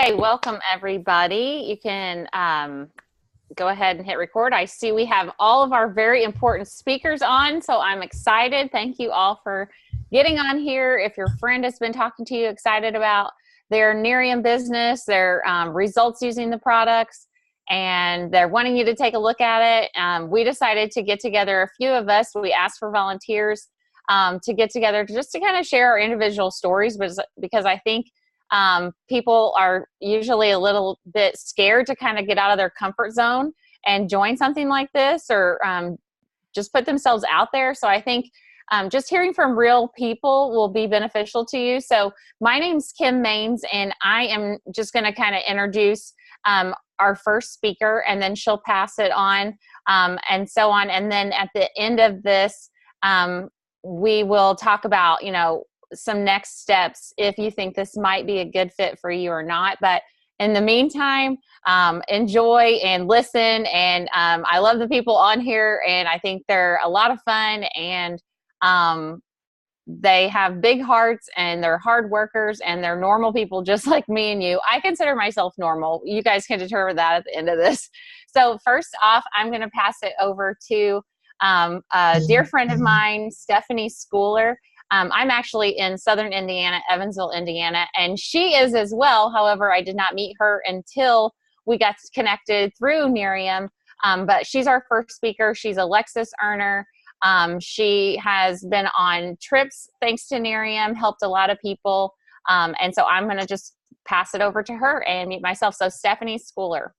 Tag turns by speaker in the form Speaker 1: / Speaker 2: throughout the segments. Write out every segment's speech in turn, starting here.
Speaker 1: Hey, welcome everybody. You can go ahead and hit record. I see we have all of our very important speakers on, so I'm excited. Thank you all for getting on here. If your friend has been talking to you, excited about their Nerium business, their results using the products, and they're wanting you to take a look at it, we decided to get together, a few of us. We asked for volunteers to get together just to kind of share our individual stories, because I think people are usually a little bit scared to kind of get out of their comfort zone and join something like this, or just put themselves out there. So I think just hearing from real people will be beneficial to you. So my name's Kim Maines, and I am just going to kind of introduce our first speaker, and then she'll pass it on, and so on. And then at the end of this, we will talk about, some next steps if you think this might be a good fit for you or not. But in the meantime, enjoy and listen. And I love the people on here, and I think they're a lot of fun, and they have big hearts, and they're hard workers, and they're normal people just like me and you. I consider myself normal. You guys can determine that at the end of this. So first off, I'm going to pass it over to a dear friend of mine, Stephanie Schooler. I'm actually in Southern Indiana, Evansville, Indiana, and she is as well. However, I did not meet her until we got connected through Nerium, but she's our first speaker. She's a Lexus earner. She has been on trips thanks to Nerium, helped a lot of people, and so I'm going to just pass it over to her and meet myself. So Stephanie Schooler.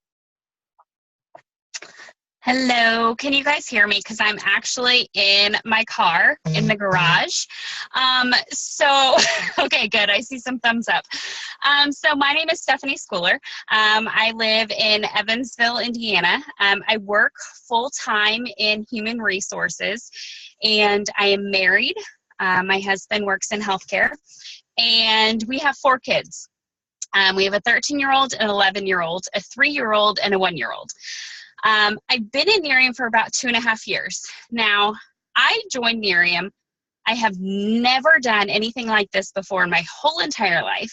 Speaker 2: Hello, can you guys hear me? Because I'm actually in my car in the garage. Okay, good. I see some thumbs up. So my name is Stephanie Schooler. I live in Evansville, Indiana. I work full-time in human resources, and I am married. My husband works in healthcare, and we have 4 kids. We have a 13-year-old, an 11-year-old, a 3-year-old, and a 1-year-old. I've been in Nerium for about 2.5 years. Now, I joined Nerium. I have never done anything like this before in my whole entire life.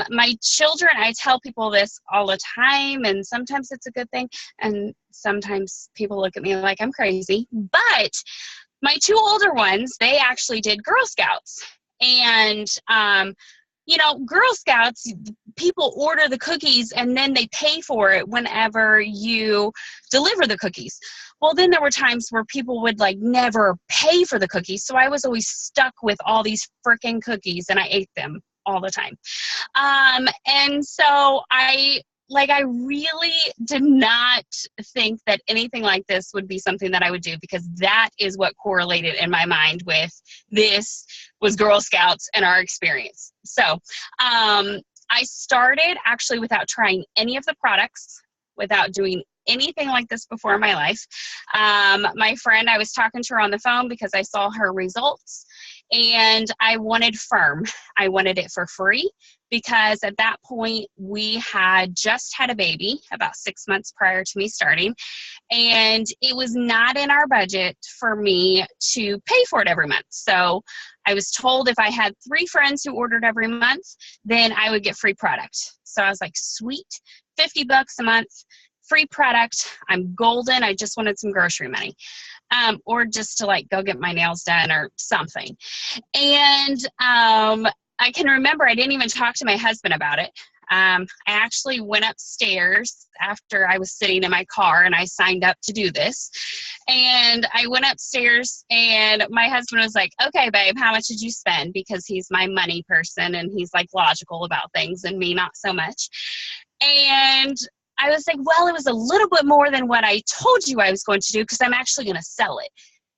Speaker 2: My children, I tell people this all the time, and sometimes it's a good thing, and sometimes people look at me like I'm crazy. But my 2 older ones, they actually did Girl Scouts. And Girl Scouts, people order the cookies and then they pay for it whenever you deliver the cookies. Well, then there were times where people would never pay for the cookies. So I was always stuck with all these freaking cookies, and I ate them all the time. And so I really did not think that anything like this would be something that I would do, because that is what correlated in my mind with this was Girl Scouts and our experience. So I started actually without trying any of the products, without doing anything like this before in my life. My friend, I was talking to her on the phone because I saw her results, and I wanted Firm. I wanted it for free, because at that point we had just had a baby about 6 months prior to me starting, and it was not in our budget for me to pay for it every month. So I was told if I had 3 friends who ordered every month, then I would get free product. So I was like, sweet, $50 a month, free product. I'm golden. I just wanted some grocery money, or just to go get my nails done or something. And I can remember I didn't even talk to my husband about it. I actually went upstairs after I was sitting in my car, and I signed up to do this. And I went upstairs, and my husband was like, okay, babe, how much did you spend? Because he's my money person, and he's logical about things, and me not so much. And I was like, well, it was a little bit more than what I told you I was going to do, because I'm actually going to sell it.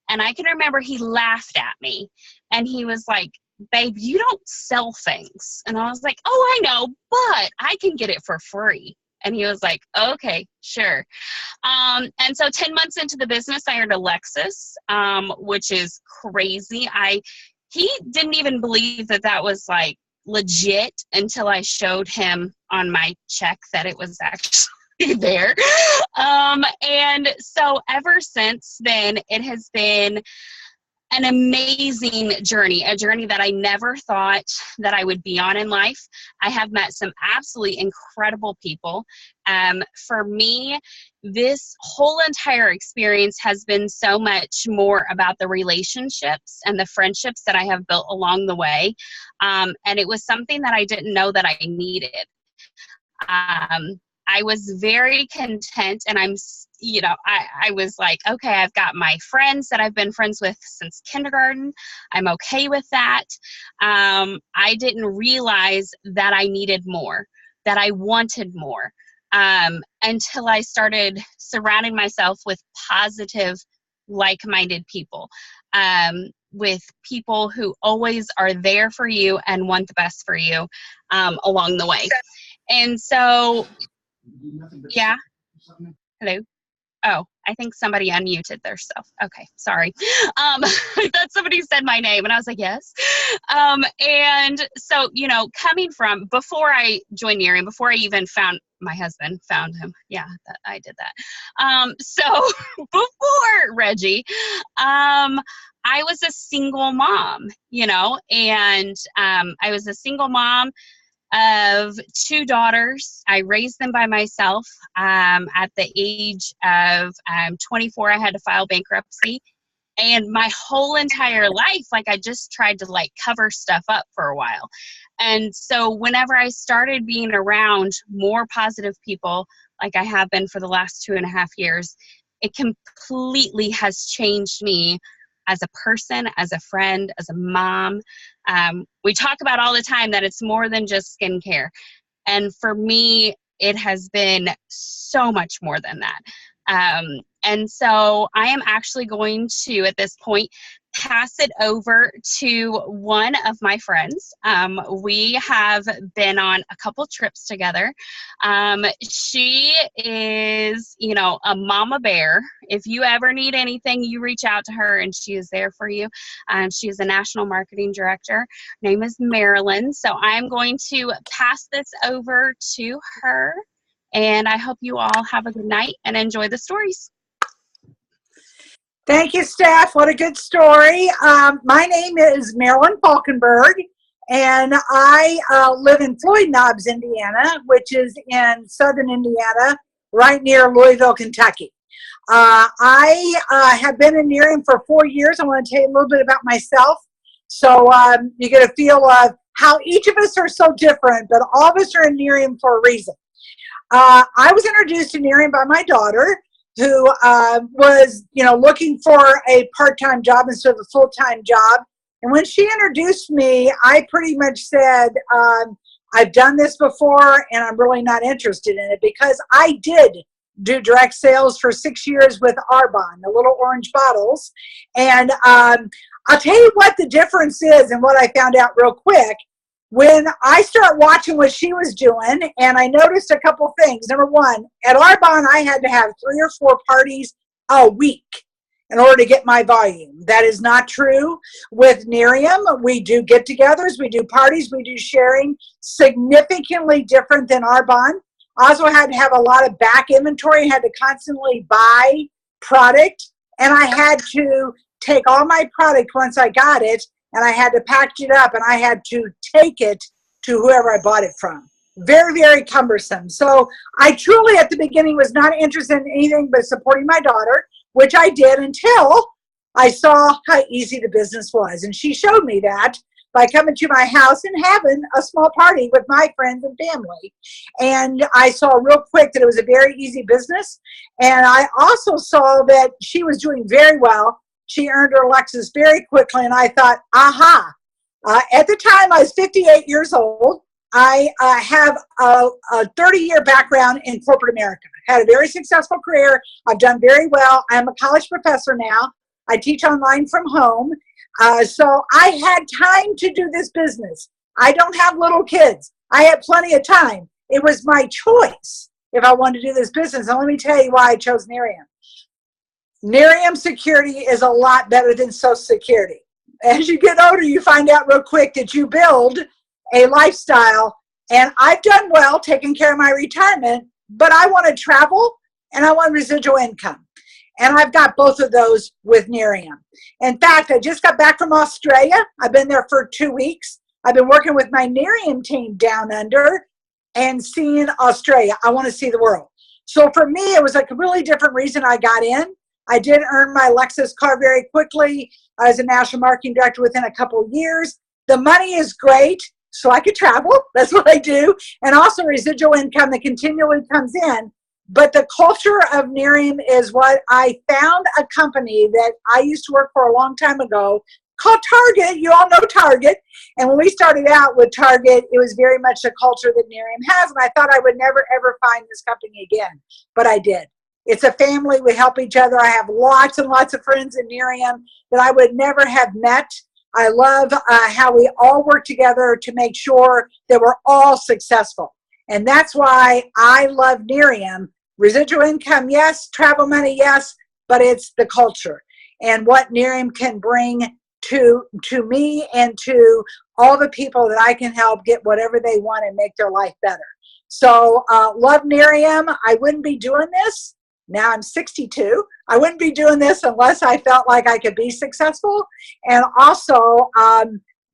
Speaker 2: And I can remember he laughed at me, and he was like, babe, you don't sell things. And I was like, oh, I know, but I can get it for free. And he was like, okay, sure. And so 10 months into the business, I earned a Lexus, which is crazy. He didn't even believe that was legit until I showed him on my check that it was actually there. And so ever since then, it has been an amazing journey, a journey that I never thought that I would be on in life. I have met some absolutely incredible people. For me, this whole entire experience has been so much more about the relationships and the friendships that I have built along the way. And it was something that I didn't know that I needed. I was very content, and I was like, okay, I've got my friends that I've been friends with since kindergarten. I'm okay with that. I didn't realize that I needed more, that I wanted more, until I started surrounding myself with positive, like-minded people, with people who always are there for you and want the best for you, along the way. And so, yeah. Hello. Oh, I think somebody unmuted their stuff. Okay, sorry. I thought somebody said my name, and I was like, yes. And so, coming from, before I joined Nerium, before I even found my husband, found him. Yeah, I did that. So before Reggie, I was a single mom, and I was a single mom of 2 daughters. I raised them by myself. At the age of 24, I had to file bankruptcy. And my whole entire life, I just tried to cover stuff up for a while. And so whenever I started being around more positive people, like I have been for the last 2.5 years, it completely has changed me as a person, as a friend, as a mom. We talk about all the time that it's more than just skincare. And for me, it has been so much more than that. And so I am actually going to, at this point, pass it over to one of my friends. We have been on a couple trips together. She is, a mama bear. If you ever need anything, you reach out to her and she is there for you. She is a national marketing director. Her name is Marilyn. So I'm going to pass this over to her. And I hope you all have a good night and enjoy the stories.
Speaker 3: Thank you, Steph. What a good story. My name is Marilyn Falkenberg, and I live in Floyd Knobs, Indiana, which is in southern Indiana, right near Louisville, Kentucky. I have been in Nerium for 4 years. I want to tell you a little bit about myself. So you get a feel of how each of us are so different, but all of us are in Nerium for a reason. I was introduced to Nerium by my daughter, who was, looking for a part-time job instead of a full-time job. And when she introduced me, I pretty much said, I've done this before, and I'm really not interested in it, because I did do direct sales for 6 years with Arbonne, the little orange bottles. And I'll tell you what the difference is and what I found out real quick. When I started watching what she was doing, and I noticed a couple things. Number one, at Arbonne, I had to have 3 or 4 parties a week in order to get my volume. That is not true with Nerium. We do get-togethers, we do parties, we do sharing, significantly different than Arbonne. I also had to have a lot of back inventory, had to constantly buy product, and I had to take all my product once I got it, and I had to package it up, and I had to take it to whoever I bought it from. Very, very cumbersome. So I truly, at the beginning, was not interested in anything but supporting my daughter, which I did until I saw how easy the business was. And she showed me that by coming to my house and having a small party with my friends and family. And I saw real quick that it was a very easy business. And I also saw that she was doing very well. She earned her Lexus very quickly, and I thought, aha. At the time, I was 58 years old. I have a 30-year background in corporate America. Had a very successful career. I've done very well. I'm a college professor now. I teach online from home. So I had time to do this business. I don't have little kids. I had plenty of time. It was my choice if I wanted to do this business. And let me tell you why I chose Nerium. Nerium security is a lot better than Social Security. As you get older, you find out real quick that you build a lifestyle. And I've done well taking care of my retirement, but I want to travel and I want residual income. And I've got both of those with Nerium. In fact, I just got back from Australia. I've been there for 2 weeks. I've been working with my Nerium team down under and seeing Australia. I want to see the world. So for me, it was like a really different reason I got in. I did earn my Lexus car very quickly. I was a national marketing director within a couple of years. The money is great, so I could travel. That's what I do. And also residual income that continually comes in. But the culture of Nerium is what I found a company that I used to work for a long time ago called Target. You all know Target. And when we started out with Target, it was very much the culture that Nerium has. And I thought I would never, ever find this company again. But I did. It's a family. We help each other. I have lots and lots of friends in Nerium that I would never have met. I love how we all work together to make sure that we're all successful. And that's why I love Nerium. Residual income, yes. Travel money, yes. But it's the culture and what Nerium can bring to me and to all the people that I can help get whatever they want and make their life better. So love Nerium. I wouldn't be doing this. Now I'm 62. I wouldn't be doing this unless I felt like I could be successful and also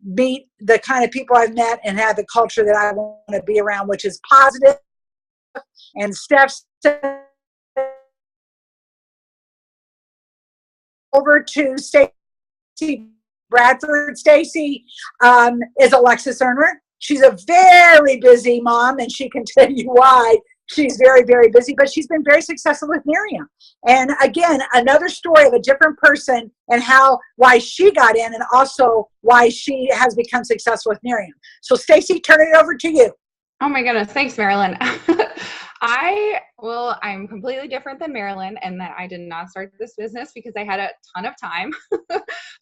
Speaker 3: meet the kind of people I've met and have the culture that I want to be around, which is positive. And Steph said over to Stacy Bradford. Stacy is a Lexus earner. She's a very busy mom, and she can tell you why. She's very, very busy, but she's been very successful with Nerium. And again, another story of a different person and why she got in and also why she has become successful with Nerium. So Stacy, turn it over to you.
Speaker 4: Oh my goodness. Thanks, Marilyn. I'm completely different than Marilyn in that I did not start this business because I had a ton of time.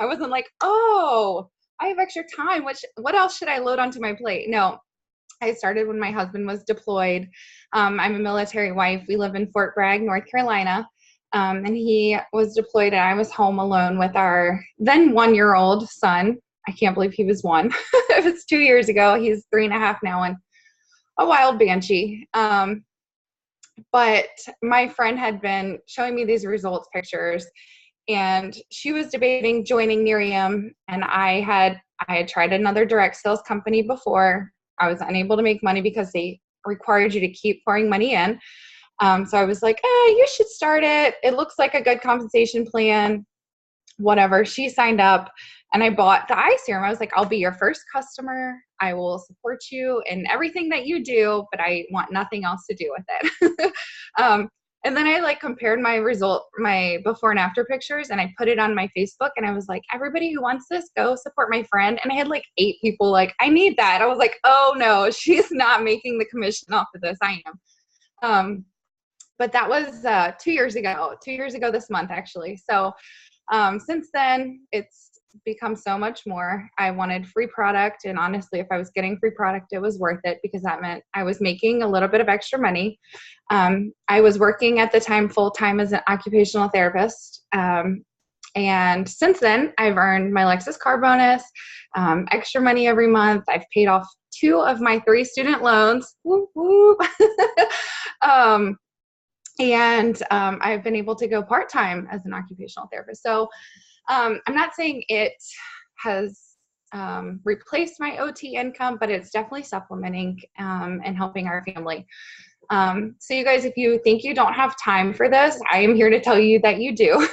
Speaker 4: I wasn't like, oh, I have extra time. What else should I load onto my plate? No, I started when my husband was deployed. I'm a military wife. We live in Fort Bragg, North Carolina. And he was deployed and I was home alone with our then 1-year-old son. I can't believe he was 1. It was 2 years ago. He's 3.5 now and a wild banshee. But my friend had been showing me these results pictures and she was debating joining Nerium, and I had tried another direct sales company before. I was unable to make money because they required you to keep pouring money in. So I was like, you should start it. It looks like a good compensation plan, whatever. She signed up and I bought the eye serum. I was like, I'll be your first customer. I will support you in everything that you do, but I want nothing else to do with it. And then I compared my before and after pictures, and I put it on my Facebook, and I was like, everybody who wants this, go support my friend. And I had 8 people like, I need that. I was like, oh no, she's not making the commission off of this. I am. But that was 2 years ago this month, actually. So since then, it's become so much more. I wanted free product, and honestly, if I was getting free product, it was worth it because that meant I was making a little bit of extra money. I was working at the time full-time as an occupational therapist, and since then, I've earned my Lexus car bonus, extra money every month. I've paid off 2 of my 3 student loans. Whoop, whoop. And I've been able to go part-time as an occupational therapist. So I'm not saying it has replaced my OT income, but it's definitely supplementing and helping our family. So you guys, if you think you don't have time for this, I am here to tell you that you do.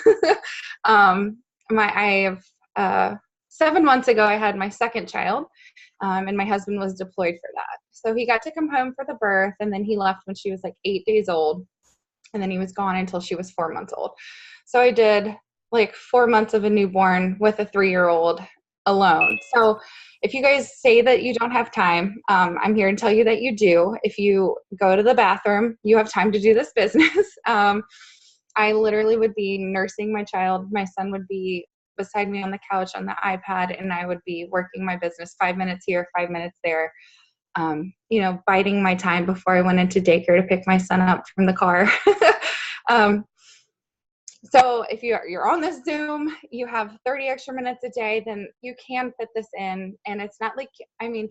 Speaker 4: I have 7 months ago, I had my second child, and my husband was deployed for that. So he got to come home for the birth, and then he left when she was 8 days old. And then he was gone until she was 4 months old. So I did 4 months of a newborn with a 3-year-old alone. So if you guys say that you don't have time, I'm here to tell you that you do. If you go to the bathroom, you have time to do this business. I literally would be nursing my child. My son would be beside me on the couch on the iPad, and I would be working my business 5 minutes here, 5 minutes there. Biding my time before I went into daycare to pick my son up from the car. So if you're on this Zoom, you have 30 extra minutes a day, then you can fit this in. And it's not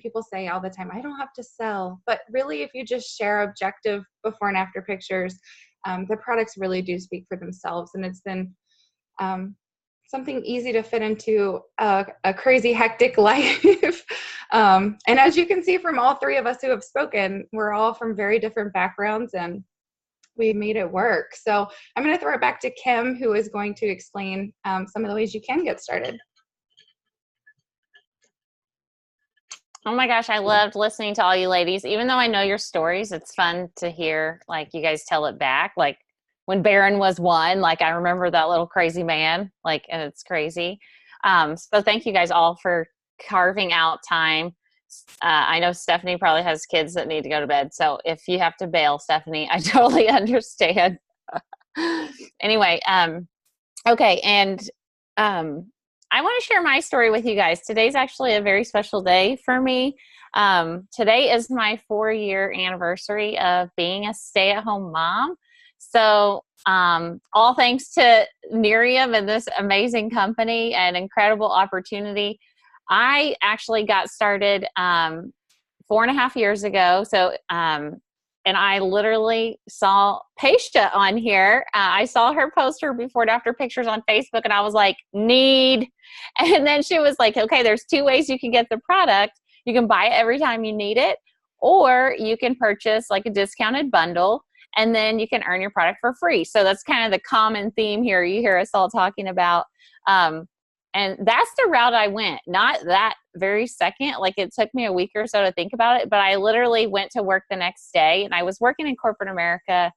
Speaker 4: people say all the time, I don't have to sell. But really, if you just share objective before and after pictures, the products really do speak for themselves. And it's been something easy to fit into a crazy, hectic life. And as you can see from all three of us who have spoken, we're all from very different backgrounds, and we made it work. So I'm going to throw it back to Kim, who is going to explain some of the ways you can get started.
Speaker 1: Oh my gosh, I loved listening to all you ladies. Even though I know your stories, it's fun to hear, like, you guys tell it back. Like, when Barron was one, like, I remember that little crazy man, like, and it's crazy. So thank you guys all for carving out time. I know Stephanie probably has kids that need to go to bed. So if you have to bail, Stephanie, I totally understand. Anyway, okay. And I want to share my story with you guys. Today's actually a very special day for me. Today is my 4-year anniversary of being a stay-at-home mom. So all thanks to Nerium and this amazing company and incredible opportunity. I actually got started 4.5 years ago. So, and I literally saw Paisha on here. I saw her post her before and after pictures on Facebook, and I was like, need. And then she was like, okay, there's 2 ways you can get the product. You can buy it every time you need it, or you can purchase like a discounted bundle, and then you can earn your product for free. So that's kind of the common theme here. You hear us all talking about. And that's the route I went. Not that very second. Like, it took me a week or so to think about it, but I literally went to work the next day, and I was working in corporate America.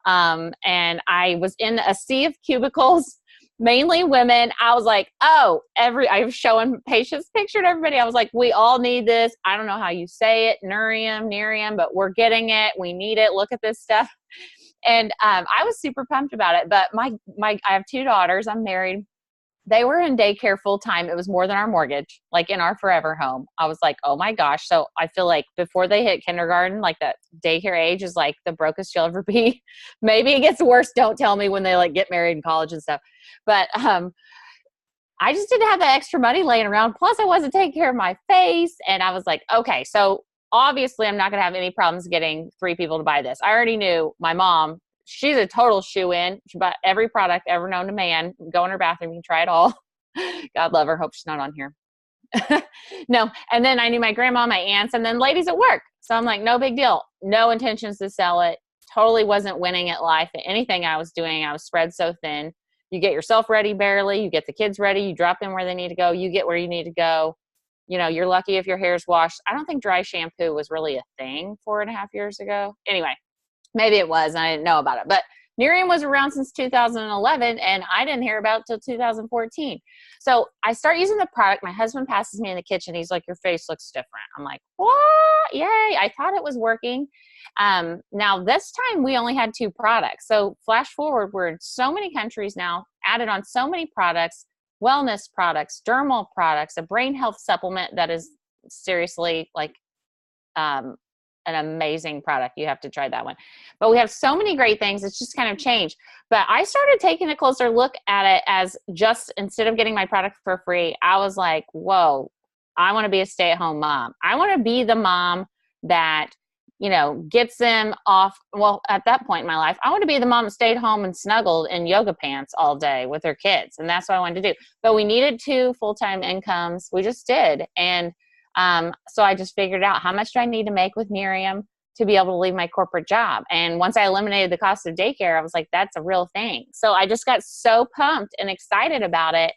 Speaker 1: And I was in a sea of cubicles, mainly women. I was like, oh, I was showing Patient's picture to everybody. I was like, we all need this. I don't know how you say it, Nerium, but we're getting it. We need it. Look at this stuff. And I was super pumped about it. But I have 2 daughters. I'm married. They were in daycare full time. It was more than our mortgage, like in our forever home. I was like, oh my gosh. So I feel like before they hit kindergarten, like that daycare age is like the brokest you'll ever be. Maybe it gets worse. Don't tell me when they like get married in college and stuff. But I just didn't have that extra money laying around. Plus I wasn't taking care of my face. And I was like, okay, so obviously I'm not going to have any problems getting 3 people to buy this. I already knew my mom. She's a total shoe-in. She bought every product ever known to man. Go in her bathroom. You can try it all. God love her. Hope she's not on here. No. And then I knew my grandma, my aunts, and then ladies at work. So I'm like, no big deal. No intentions to sell it. Totally wasn't winning at life. Anything I was doing, I was spread so thin. You get yourself ready barely. You get the kids ready. You drop them where they need to go. You get where you need to go. You know, you're lucky if your hair's washed. I don't think dry shampoo was really a thing 4.5 years ago. Anyway. Maybe it was, and I didn't know about it. But Nerium was around since 2011, and I didn't hear about it till 2014. So I start using the product. My husband passes me in the kitchen. He's like, your face looks different. I'm like, what? Yay. I thought it was working. Now, this time we only had 2 products. So flash forward, we're in so many countries now, added on so many products, wellness products, dermal products, a brain health supplement that is seriously like an amazing product. You have to try that one. But we have so many great things. It's just kind of changed. But I started taking a closer look at it as just, instead of getting my product for free, I was like, whoa, I want to be a stay-at-home mom. I want to be the mom that, you know, gets them off. Well, at that point in my life, I want to be the mom that stayed home and snuggled in yoga pants all day with her kids. And that's what I wanted to do. But we needed 2 full-time incomes. We just did. And so I just figured out, how much do I need to make with Nerium to be able to leave my corporate job? And once I eliminated the cost of daycare, I was like, that's a real thing. So I just got so pumped and excited about it.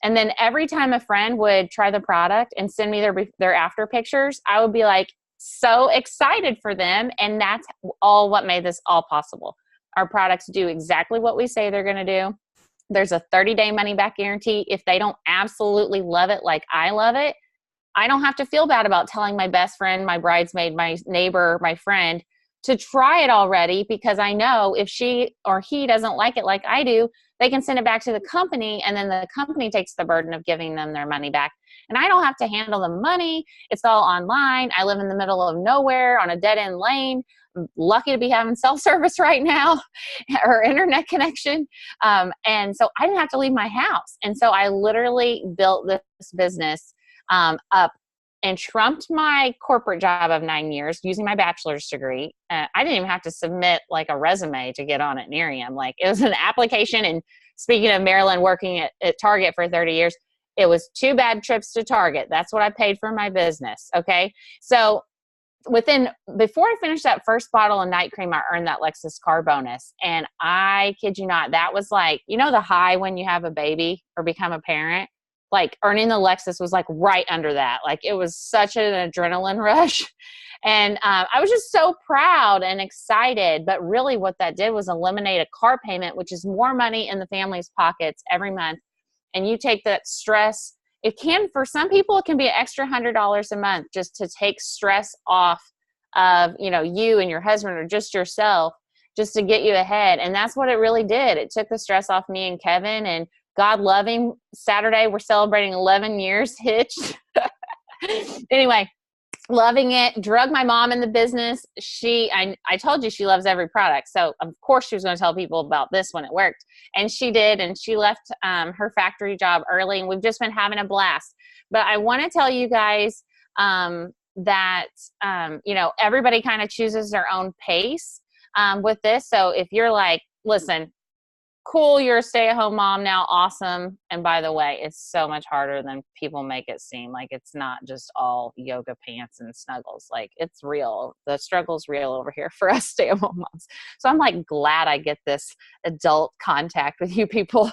Speaker 1: And then every time a friend would try the product and send me their after pictures, I would be like so excited for them. And that's all what made this all possible. Our products do exactly what we say they're going to do. There's a 30-day money back guarantee. If they don't absolutely love it like I love it, I don't have to feel bad about telling my best friend, my bridesmaid, my neighbor, my friend to try it already, because I know if she or he doesn't like it like I do, they can send it back to the company, and then the company takes the burden of giving them their money back. And I don't have to handle the money. It's all online. I live in the middle of nowhere on a dead-end lane. I'm lucky to be having self-service right now or internet connection. And so I didn't have to leave my house. And so I literally built this business up and trumped my corporate job of 9 years using my bachelor's degree. I didn't even have to submit like a resume to get on at Nerium. Like it was an application. And speaking of Maryland working at Target for 30 years, it was 2 bad trips to Target. That's what I paid for my business. Okay. So before I finished that first bottle of night cream, I earned that Lexus car bonus. And I kid you not, that was like, the high when you have a baby or become a parent, like earning the Lexus was like right under that. Like it was such an adrenaline rush. And I was just so proud and excited. But really what that did was eliminate a car payment, which is more money in the family's pockets every month. And you take that stress. It can, for some people, it can be an extra $100 a month just to take stress off of, you and your husband or just yourself, just to get you ahead. And that's what it really did. It took the stress off me and Kevin, and God love him. Saturday, we're celebrating 11 years hitched. Anyway, loving it. Drug my mom in the business. I told you she loves every product. So of course she was going to tell people about this when it worked. And she did. And she left her factory job early, and we've just been having a blast. But I want to tell you guys that, everybody kind of chooses their own pace with this. So if you're like, listen, cool, you're a stay-at-home mom now, awesome. And by the way, it's so much harder than people make it seem. Like it's not just all yoga pants and snuggles. Like it's real. The struggle's real over here for us stay-at-home moms. So I'm like glad I get this adult contact with you people.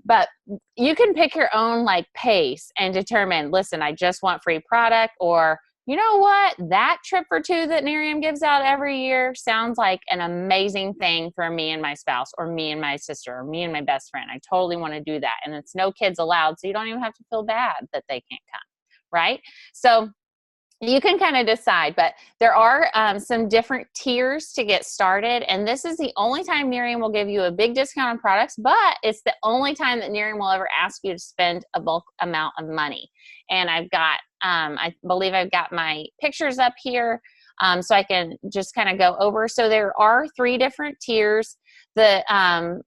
Speaker 1: But you can pick your own like pace and determine, listen, I just want free product, or you know what? That trip or 2 that Nerium gives out every year sounds like an amazing thing for me and my spouse, or me and my sister, or me and my best friend. I totally want to do that. And it's no kids allowed, so you don't even have to feel bad that they can't come, right? So you can kind of decide, but there are some different tiers to get started. And this is the only time Nerium will give you a big discount on products, but it's the only time that Nerium will ever ask you to spend a bulk amount of money. And I've got, I believe I've got my pictures up here so I can just kind of go over. So there are 3 different tiers. They kind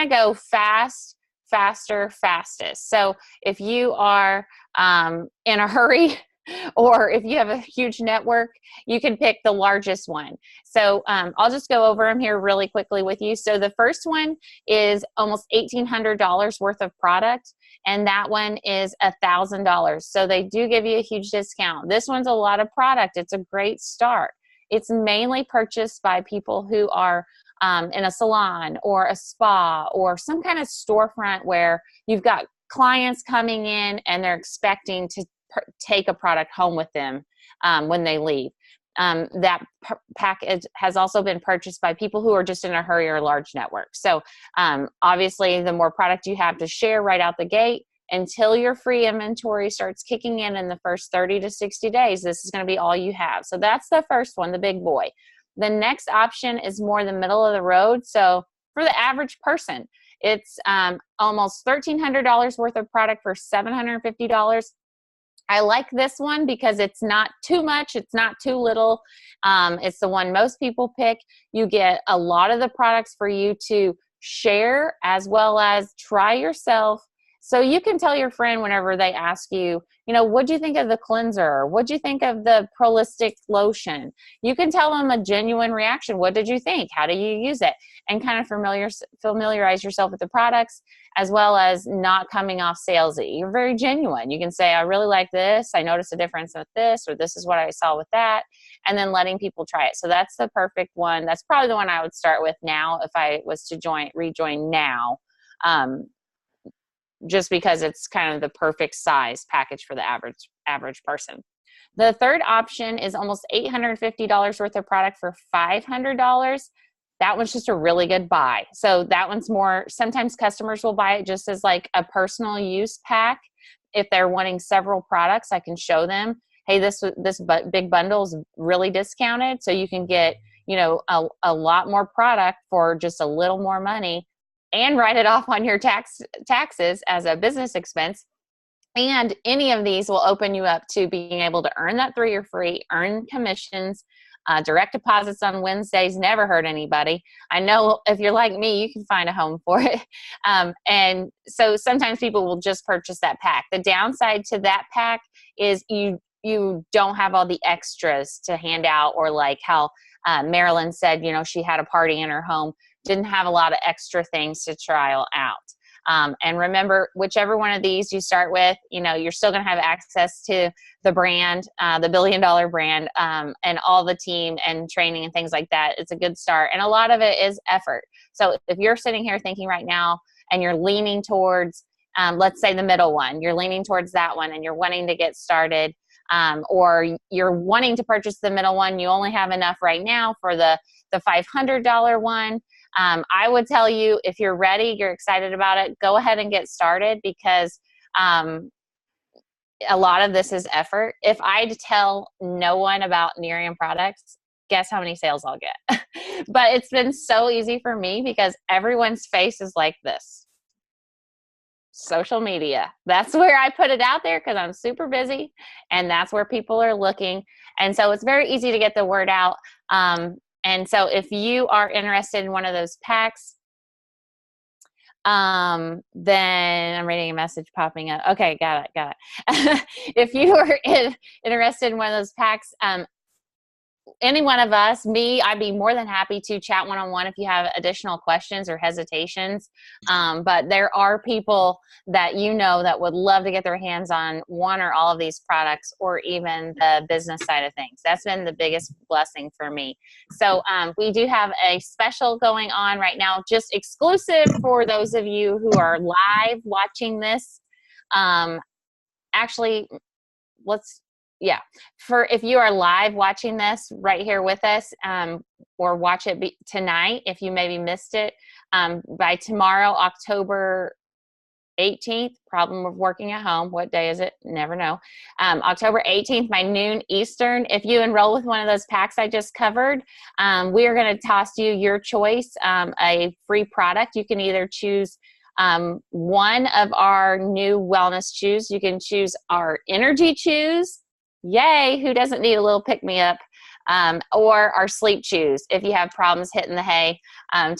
Speaker 1: of go fast, faster, fastest. So if you are in a hurry, or if you have a huge network, you can pick the largest one. So I'll just go over them here really quickly with you. So the first one is almost $1,800 worth of product, and that one is $1,000. So they do give you a huge discount. This one's a lot of product. It's a great start. It's mainly purchased by people who are in a salon or a spa or some kind of storefront where you've got clients coming in and they're expecting to take a product home with them when they leave. That package has also been purchased by people who are just in a hurry or large network. So obviously the more product you have to share right out the gate, until your free inventory starts kicking in the first 30 to 60 days, this is going to be all you have. So that's the first one, the big boy. The next option is more the middle of the road. So for the average person, it's almost $1,300 worth of product for $750. I like this one because it's not too much. It's not too little. It's the one most people pick. You get a lot of the products for you to share as well as try yourself. So you can tell your friend whenever they ask you, what'd you think of the cleanser? What'd you think of the Prolistic lotion? You can tell them a genuine reaction. What did you think? How do you use it? And kind of familiarize yourself with the products, as well as not coming off salesy. You're very genuine. You can say, I really like this. I noticed a difference with this, or this is what I saw with that. And then letting people try it. So that's the perfect one. That's probably the one I would start with now if I was to rejoin now. Just because it's kind of the perfect size package for the average person. The third option is almost $850 worth of product for $500. That one's just a really good buy. So that one's more, sometimes customers will buy it just as like a personal use pack. If they're wanting several products, I can show them, hey, this big bundle is really discounted. So you can get, a lot more product for just a little more money, and write it off on your taxes as a business expense. And any of these will open you up to being able to earn that 3-year free, earn commissions, Direct deposits on Wednesdays never hurt anybody. I know if you're like me, you can find a home for it. And so sometimes people will just purchase that pack. The downside to that pack is you don't have all the extras to hand out, or like how Marilyn said, you know, she had a party in her home, didn't have a lot of extra things to trial out. And remember, whichever one of these you start with, you know, you're still going to have access to the brand, the $1 billion brand, and all the team and training and things like that. It's a good start. And a lot of it is effort. So if you're sitting here thinking right now and you're leaning towards, let's say the middle one, you're leaning towards that one and you're wanting to get started, or you're wanting to purchase the middle one, you only have enough right now for the $500 one. I would tell you, if you're ready, you're excited about it, go ahead and get started, because a lot of this is effort. If I tell no one about Nerium products, guess how many sales I'll get? But it's been so easy for me because everyone's face is like this. Social media. That's where I put it out there because I'm super busy, and that's where people are looking. And so it's very easy to get the word out. And so if you are interested in one of those packs, then I'm reading a message popping up. Okay, got it. If you are interested in one of those packs, any one of us, me, I'd be more than happy to chat one-on-one if you have additional questions or hesitations. But there are people that you know that would love to get their hands on one or all of these products, or even the business side of things. That's been the biggest blessing for me. So we do have a special going on right now, just exclusive for those of you who are live watching this. Actually, for if you are live watching this right here with us, or watch it tonight, if you maybe missed it, by tomorrow, October 18th, problem of working at home. What day is it? Never know. October 18th by noon Eastern. If you enroll with one of those packs I just covered, we are going to toss you your choice, a free product. You can either choose one of our new wellness chews. You can choose our energy chews. Yay, who doesn't need a little pick-me-up? Or our sleep chews if you have problems hitting the hay,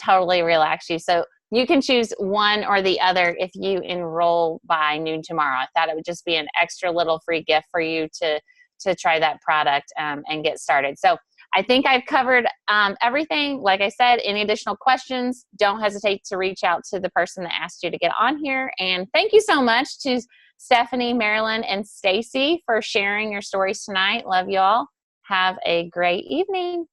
Speaker 1: totally relax you. So you can choose one or the other if you enroll by noon tomorrow. I thought it would just be an extra little free gift for you to try that product and get started. So I think I've covered everything. Like I said, any additional questions, don't hesitate to reach out to the person that asked you to get on here. And thank you so much to Stephanie, Marilyn, and Stacy for sharing your stories tonight. Love you all. Have a great evening.